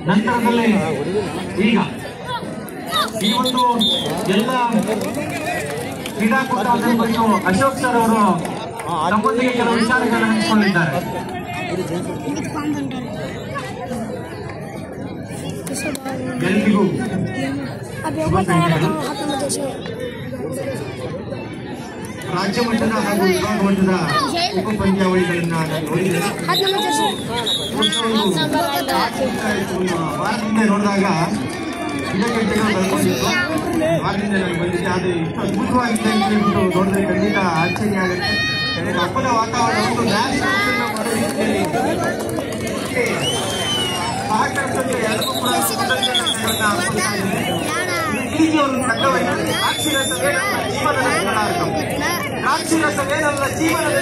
ನಂತರದಲ್ಲಿ ಈಗ ಈ ಒಂದು ಎಲ್ಲ ಕ್ರೀಡಾಕೂಟ ಕುರಿತು ಅಶೋಕ್ ಸರ್ ಅವರು ನಮ್ಮೊಂದಿಗೆ ಕೆಲವು ವಿಚಾರಗಳನ್ನು ಹಂಚಿಕೊಂಡಿದ್ದಾರೆ. ಎಲ್ಲರಿಗೂ ರಾಜ್ಯ ಮಟ್ಟದ ಹಾಗೂ ವಿಭಾಗ ಮಟ್ಟದ ಉಪ ಪಂದ್ಯಾವಳಿಗಳನ್ನ ನಾನು ನೋಡಿದ್ದೇನೆ. ವಾರದಿಂದ ನೋಡಿದಾಗ ಗಿಡಗಂಟೆಗಳು ಬರ್ಕೊಂಡಿತ್ತು. ವಾರದಿಂದ ನಾನು ಬಂದಿದ್ದೆ. ಅದು ಇಷ್ಟು ಅದ್ಭುತವಾಗಿದೆ ಅಂತ ಹೇಳ್ಬಿಟ್ಟು ನೋಡಿದ್ರೆ ಖಂಡಿತ ಆಶ್ಚರ್ಯ ಆಗುತ್ತೆ. ಹಬ್ಬದ ವಾತಾವರಣ ಒಂದು ಸಹಕರಿಸಿದ ಎಲ್ಲರೂ ಕೂಡ ರಾಕ್ಷಿರಸವೇನಲ್ಲ ಜೀವನದ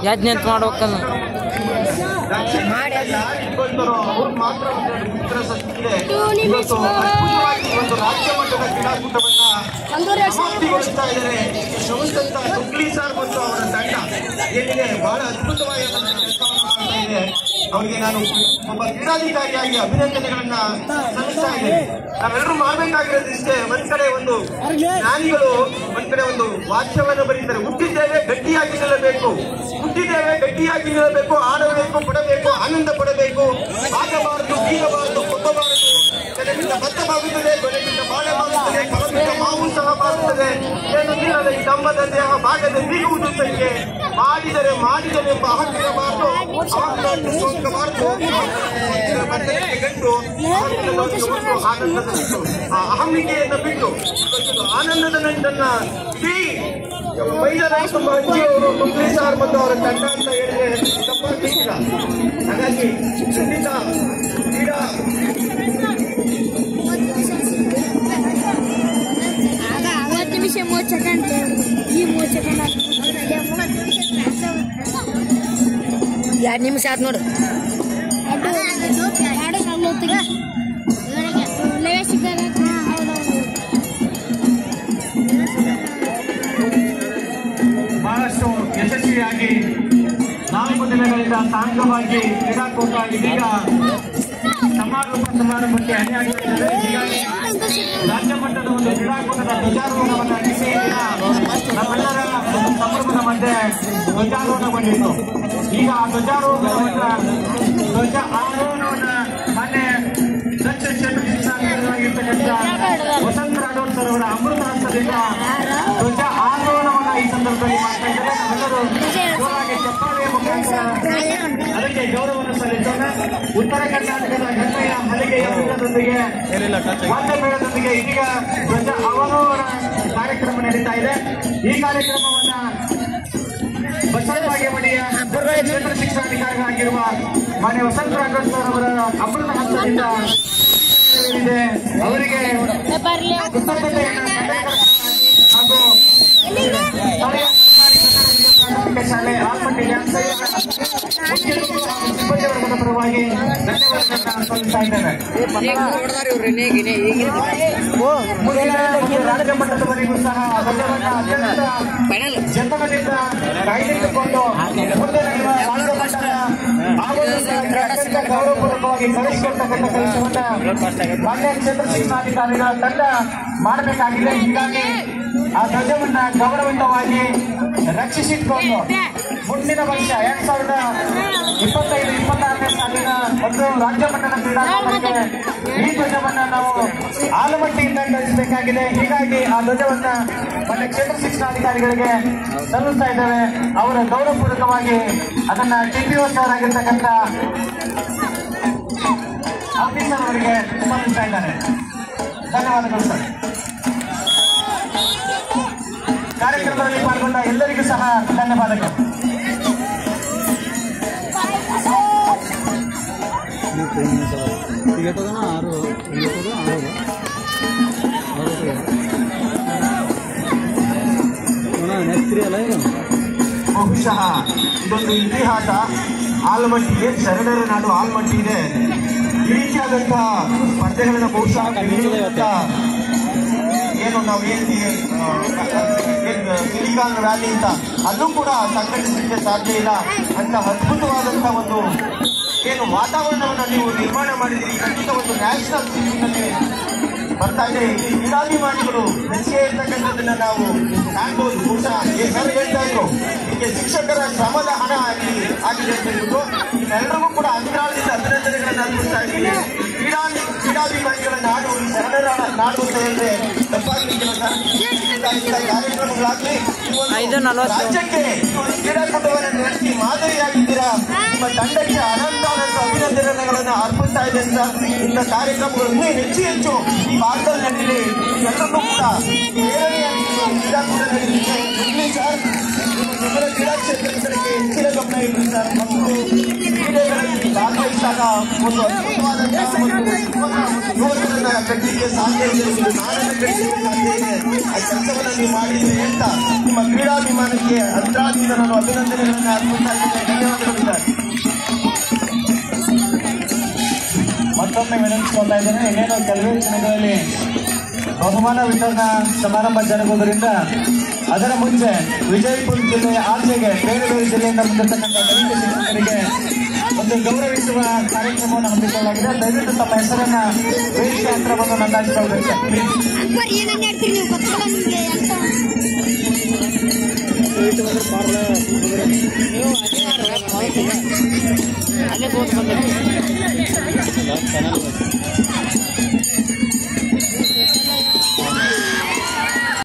ಯಜ್ಞಂತ ಮಾಡ್ಬೇಕಲ್ಲ ಒಂದು ರಾಜ್ಯ ಮಟ್ಟದ ಕ್ರೀಡಾಕೂಟವನ್ನ ಸಮಾಪ್ತಿಗೊಳಿಸ್ತಾ ಇದ್ದಾರೆ. ಶ್ರಮಿಸಿದಂತ ಹುಬ್ಳಿ ಸರ್ ಮತ್ತು ಅವರ ತಂಡ ಏನಿದೆ ಬಹಳ ಅದ್ಭುತವಾಗಿ ಕೆಲಸವನ್ನು ಮಾಡ್ತಾ ಇದೆ. ಅವರಿಗೆ ನಾನು ಒಬ್ಬ ಕ್ರೀಡಾಧಿಕಾರಿಯಾಗಿ ಅಭಿನಂದನೆಗಳನ್ನ ಸಲ್ಲಿಸ್ತಾ ಇದ್ದೇನೆ. ನಾವೆಲ್ಲರೂ ಮಾಡಬೇಕಾಗಿರೋದು ಇಷ್ಟೇ. ಒಂದ್ ಕಡೆ ಒಂದು ಜ್ಞಾನಿಗಳು ಒಂದ್ ಕಡೆ ಒಂದು ವಾಕ್ಯವನ್ನು ಬರೀತಾರೆ. ಹುಟ್ಟಿದ್ದೇವೆ ಗಟ್ಟಿಯಾಗಿ ನಿಲ್ಲಬೇಕು, ಹುಟ್ಟಿದ್ದೇವೆ ಗಟ್ಟಿಯಾಗಿ ನಿಲ್ಲಬೇಕು, ಆಡಬೇಕು, ಪಡಬೇಕು, ಆನಂದ ಪಡಬೇಕು, ಆಗಬಾರದು, ಬೀಗಬಾರದು, ಕೊಬ್ಬಬಾರದು. ಬೆಳೆಗಿಂತ ಭತ್ತವಾಗುತ್ತದೆ, ಬೆಳೆಗಿಂತ ಬಾಳೆವಾಗುತ್ತದೆ, ಫಲದಿಂದ ಮಾವು ಸಹ ಬಾರುತ್ತದೆ. ಏನು ನಿಲ್ಲದ ಈ ಕಂಬದ ದೇಹ ಭಾಗದ ಬೀಗುವುದು ಸಂಖ್ಯೆ. ಮಾಡಿದರೆ ಎಂಬ ಅಹಂಕಾರಬಾರದು, ಸೋಂಕಬಾರದು. ಗಂಟು ಆನಂದದ ಬಿಟ್ಟು ಆ ಅಹಮಿಕೆಯನ್ನು ಬಿಟ್ಟು ಆನಂದದ ನಂಟನ್ನ ಮೈದಾನ ತುಂಬ ಹಂಚಿಯವರು ಹುಬ್ಳಿ ಸಾರ್ ಮತ್ತು ಅವರ ತಂಡ ಅಂತ ಹೇಳಿದ್ರೆ ತಪ್ಪಾಗಿಲ್ಲ. ಹಾಗಾಗಿ ಖಂಡಿತ ಕ್ರೀಡಾ ನಿಮಿಷ 30 ಸೆಕೆಂಡ್ ಈ 30 ಸೆಕೆಂಡ್ 2 ನಿಮಿಷ ಆಯ್ತು ನೋಡು. ಬಹಳಷ್ಟು ಯಶಸ್ವಿಯಾಗಿ 4 ದಿನಗಳಿಂದ ಸಾಂಘವಾಗಿ ಕ್ರೀಡಾಕೂಟ ಇದೀಗ ಸಮಾರಂಭಕ್ಕೆ ಅಣಿಯಾಗಿರುತ್ತದೆ. ಹೀಗಾಗಿ ರಾಜ್ಯ ಮಟ್ಟದ ಒಂದು ಕ್ರೀಡಾಕೂಟದ ಧ್ವಜಾರೋಹಣವನ್ನು ನಿನ್ನೆಯಿಂದ ನಮ್ಮೆಲ್ಲರ ಸಂಭ್ರಮದ ಮಧ್ಯೆ ಧ್ವಜಾರೋಹಣಗೊಂಡಿತ್ತು. ಈಗ ಆ ಧ್ವಜಾರೋಹಣವನ್ನ ಮೊನ್ನೆ ದಕ್ಷ ಕ್ಷೇತ್ರ ಶಿಕ್ಷಣಾಧಿಕಾರಿಯಾಗಿರ್ತಕ್ಕಂಥ ವಸಂತ ರಾಠೋಡ್ ಸರ್ ಅವರ ಅಮೃತ ಹಸ್ತದಿಂದ ಧ್ವಜ ಆರೋಹಣವನ್ನ ಈ ಸಂದರ್ಭದಲ್ಲಿ ಮಾಡ್ತಾ ಇದ್ದಾರೆ. ನಾವೆಲ್ಲರೂ ಜೋರಾಗಿ ಚಪ್ಪಾಳೆಯ ಮುಖಾಂತರ ಅದಕ್ಕೆ ಗೌರವವನ್ನು ಸಲ್ಲಿಸೋಣ. ಉತ್ತರ ಕರ್ನಾಟಕದ ಗಂಗೆಯ ಹಲಿಗೆಯ ವೃತ್ತದೊಂದಿಗೆ ವಾದ್ಯ ಮೇಳದೊಂದಿಗೆ ಇದೀಗ ಧ್ವಜ ಅವರೋಹಣ ಕಾರ್ಯಕ್ರಮ ನಡೀತಾ ಇದೆ. ಈ ಕಾರ್ಯಕ್ರಮವನ್ನ ಬಸವರಾಜ ಮಡಿಯ ಕ್ಷೇತ್ರ ಶಿಕ್ಷಣಾಧಿಕಾರಿಗಳಾಗಿರುವ ಮಾನ್ಯ ವಸಂತ ರಾಠೋಡ್ ಸರ್ ಅವರ ಅಮೃತ ಹಸ್ತದಿಂದ ಅವರಿಗೆ ಹಾಗೂ ಶಾಲೆ ಆಲ್ಮಟ್ಟಿ ಸಿಬ್ಬಂದಿ ವರ್ಗದ ಪರವಾಗಿ ಧನ್ಯವಾದಗಳನ್ನು ಸಲ್ಲಿಸ್ತಾ ಇದ್ದೇವೆ. ರಾಜ್ಯ ಮಟ್ಟದವರೆಗೂ ಸಹ ಜನರಿಂದ ಕಾಯ್ದಿಟ್ಟುಕೊಂಡು ಮುಂದೆ ನಡೆಯುವ ರಾಜ್ಯ ಮಟ್ಟದ ಅತ್ಯಂತ ಗೌರವಪೂರ್ವಕವಾಗಿ ಕಳಿಸಿಕೊಡ್ತಕ್ಕಂಥ ಕೆಲಸವನ್ನ ಮಾನ್ಯ ಕ್ಷೇತ್ರ ಶಿಕ್ಷಣಾಧಿಕಾರಿಗಳ ತಂಡ ಮಾಡಬೇಕಾಗಿದೆ. ಹೀಗಾಗಿ ಆ ಧ್ವಜವನ್ನ ಗೌರವಯುತವಾಗಿ ರಕ್ಷಿಸಿಟ್ಕೊಂಡು ಮುಂದಿನ ವರ್ಷ 2025-26ನೇ ಸಾಲಿನ ಒಂದು ರಾಜ್ಯ ಮಟ್ಟದ ಕ್ರೀಡಾಕೂಟಕ್ಕೆ ಈ ಧ್ವಜವನ್ನ ನಾವು ಆಲಮಟ್ಟಿಯಿಂದ ಕಳಿಸಬೇಕಾಗಿದೆ. ಹೀಗಾಗಿ ಆ ಧ್ವಜವನ್ನ ಮೊನ್ನೆ ಕ್ಷೇತ್ರ ಶಿಕ್ಷಣಾಧಿಕಾರಿಗಳಿಗೆ ಸಲ್ಲಿಸ್ತಾ ಇದ್ದೇವೆ. ಅವರ ಗೌರವಪೂರ್ವಕವಾಗಿ ಅದನ್ನ TPO ಸರ್ ಆಗಿರ್ತಕ್ಕಂಥ ಆಫೀಸರ್ ಅವರಿಗೆ ಸಲ್ಲಿಸ್ತಾ ಇದ್ದಾರೆ. ಧನ್ಯವಾದಗಳು ಸರ್. ಕಾರ್ಯಕ್ರಮದಲ್ಲಿ ಪಾಲ್ಗೊಂಡ ಎಲ್ಲರಿಗೂ ಸಹ ಧನ್ಯವಾದಗಳು. ಟಿಕೆಟ್ 6 ಬಹುಶಃ ಇದೊಂದು ಇತಿಹಾಸ. ಆಲಮಟ್ಟಿಗೆ ಶರಣರ ನಾಡು ಆಲಮಟ್ಟಿ ಇದೆ. ಈ ರೀತಿಯಾದಂತಹ ಸ್ಪರ್ಧೆಗಳನ್ನ ಬಹುಶಃ ಏನು ನಾವು ಸಿಲಿಕಾನ್ ವ್ಯಾಲಿ ಅಂತ ಅದು ಕೂಡ ಸಂಘಟಿಸಲಿಕ್ಕೆ ಸಾಧ್ಯ ಇಲ್ಲ ಅಂತ ಅದ್ಭುತವಾದಂತಹ ಒಂದು ಏನು ವಾತಾವರಣವನ್ನು ನೀವು ನಿರ್ಮಾಣ ಮಾಡಿದ್ರಿ. ಖಂಡಿತ ಒಂದು ನ್ಯಾಷನಲ್ ಸಿಟಿನಲ್ಲಿ ಬರ್ತಾ ಇದೆ. ಕ್ರೀಡಾಭಿಮಾನಿಗಳು ಮೆಚ್ಚೆ ಇರ್ತಕ್ಕಂಥದ್ದನ್ನ ನಾವು ಕಾಣ್ಬೋದು. ಬಹುಶಃ ಸರ್ ಹೇಳ್ತಾ ಇದ್ರು ಹೀಗೆ ಶಿಕ್ಷಕರ ಶ್ರಮದ ಹಣ ಆಗಿದೆ ಅಂತ ಹೇಳ್ಬಿಟ್ಟು ಎಲ್ಲರಿಗೂ ಕೂಡ ಅಂತರಾಳದಿಂದ ಅಭಿನಂದನೆಗಳನ್ನು ಅರ್ಪಿಸ್ತಾ ಇದ್ದೀವಿ. ಕ್ರೀಡಾಭಿಮಾನಿಗಳ ನಾಡು ಈ ಶರಣರ ನಾಡು ಅಂತ ಹೇಳಿದ್ರೆ ತಪ್ಪಾಗಲಿಕ್ಕಿಲ್ಲ ಸರ್. ಕಾರ್ಯಕ್ರಮಗಳಾಗಲಿ ರಾಜ್ಯಕ್ಕೆ ಕ್ರೀಡಾಕೂಟವನ್ನು ನಡೆಸಿ ಮಾದರಿಯಾಗಿದ್ದೀರಾ. ನಿಮ್ಮ ತಂಡಕ್ಕೆ ಅನಂತ ಅಭಿನಂದನೆಗಳನ್ನು ಅರ್ಪಿಸ್ತಾ ಇದೆ ಸರ್. ಇಂಥ ಕಾರ್ಯಕ್ರಮಗಳು ಇನ್ನೂ ಹೆಚ್ಚು ಈ ಭಾರತದಲ್ಲಿ ನಡೆಯಲಿ. ಎಲ್ಲರೂ ಕೂಡ ಪ್ರೇರಣೆಯಾಗಿ ಕ್ರೀಡಾಕೂಟ ನಡೆಯಲಿದೆ. ಸರ್ ನಮ್ಮರ ಕ್ರೀಡಾ ಕ್ಷೇತ್ರದ ಕಡೆಗೆ ಹೆಚ್ಚಿನ ಗಮನ ಇರಲಿ ಸರ್. ಮತ್ತು ಕ್ರೀಡೆಗಳಲ್ಲಿ ಭಾಗವಹಿಸಿದಾಗ ಒಂದು ಅದ್ಭುತವಾದಂತಹ ಯುವಕರನ್ನ ಕಟ್ಟಲಿಕ್ಕೆ ಸಾಧ್ಯ ಇದೆ, ನಾಡನ್ನು ಕಟ್ಟಲಿಕ್ಕೆ ಸಾಧ್ಯ ಇದೆ. ಆ ಕೆಲಸವನ್ನು ನೀವು ಮಾಡಿದ್ರೆ ಅಂತ ನಿಮ್ಮ ಕ್ರೀಡಾಭಿಮಾನಕ್ಕೆ ಅಂತರಾಳದಿಂದ ನಾನು ಅಭಿನಂದನೆಗಳನ್ನು ಅರ್ಪಿಸ್ತಾ ಇದ್ದೇನೆ. ಧನ್ಯವಾದಗಳು ಸರ್. ಮತ್ತೊಮ್ಮೆ ವಿನಂತಿಸ್ಕೊಳ್ತಾ ಇದ್ದೇನೆ. ಇನ್ನೇನು ಕೆಲವೇ ದಿನಗಳಲ್ಲಿ ಬಹುಮಾನ ವಿತರಣಾ ಸಮಾರಂಭ ಜರುಗುವುದರಿಂದ ಅದರ ಮುಂಚೆ ವಿಜಯಪುರ ಜಿಲ್ಲೆಯ ಆಚೆಗೆ ಬೇರೆ ಬೇರೆ ಜಿಲ್ಲೆಯಿಂದ ಬಂದಿರತಕ್ಕಂಥ ದೈಹಿಕ ಶಿಕ್ಷಕರಿಗೆ ಒಂದು ಗೌರವಿಸುವ ಕಾರ್ಯಕ್ರಮವನ್ನು ಹಮ್ಮಿಕೊಳ್ಳಲಾಗಿದೆ. ದಯವಿಟ್ಟು ತಮ್ಮ ಹೆಸರನ್ನ ವೇದಿಕೆ ಹತ್ರವನ್ನು ನೋಂದಾಯಿಸಿಕೊಳ್ಳಬೇಕು. ಅಲ್ಲೇ